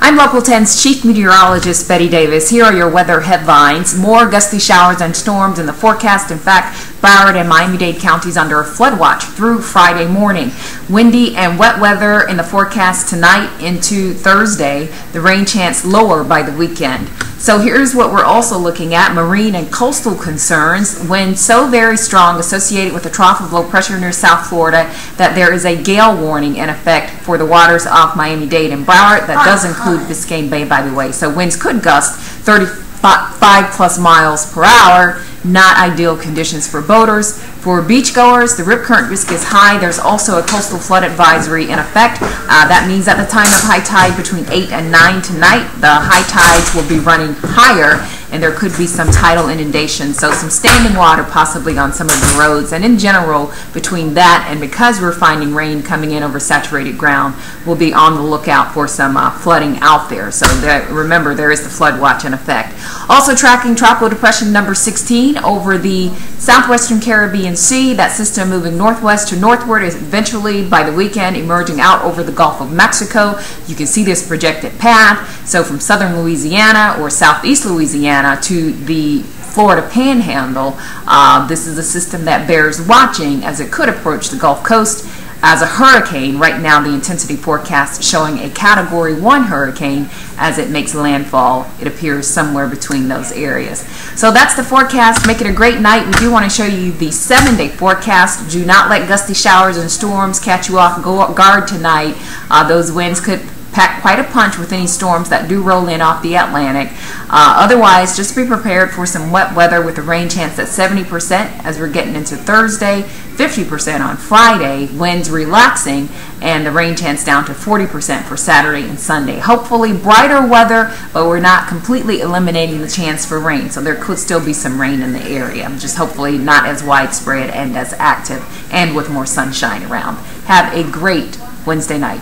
I'm Local 10's Chief Meteorologist Betty Davis. Here are your weather headlines. More gusty showers and storms in the forecast. In fact, Broward and Miami-Dade counties under a flood watch through Friday morning. Windy and wet weather in the forecast tonight into Thursday. The rain chance lower by the weekend. So here's what we're also looking at: marine and coastal concerns. Winds so very strong associated with a trough of low pressure near South Florida that there is a gale warning in effect for the waters off Miami-Dade and Broward. That does include Biscayne Bay, by the way. So winds could gust 35 plus miles per hour. Not ideal conditions for boaters. For beachgoers, the rip current risk is high. There's also a coastal flood advisory in effect. That means at the time of high tide between 8 and 9 tonight, the high tides will be running higher, and there could be some tidal inundation, so some standing water possibly on some of the roads. And in general, between that and because we're finding rain coming in over saturated ground, we'll be on the lookout for some flooding out there. So remember, there is the flood watch in effect. Also tracking Tropical Depression number 16 over the southwestern Caribbean Sea. That system moving northwest to northward is eventually, by the weekend, emerging out over the Gulf of Mexico. You can see this projected path. So from southern Louisiana or southeast Louisiana to the Florida Panhandle, this is a system that bears watching as it could approach the Gulf Coast as a hurricane. Right now, the intensity forecast showing a Category 1 hurricane as it makes landfall. It appears somewhere between those areas. So that's the forecast. Make it a great night. We do want to show you the 7-day forecast. Do not let gusty showers and storms catch you off guard tonight. Those winds could pack quite a punch with any storms that do roll in off the Atlantic. Otherwise, just be prepared for some wet weather with a rain chance at 70% as we're getting into Thursday, 50% on Friday, winds relaxing, and the rain chance down to 40% for Saturday and Sunday. Hopefully brighter weather, but we're not completely eliminating the chance for rain, so there could still be some rain in the area, just hopefully not as widespread and as active and with more sunshine around. Have a great Wednesday night.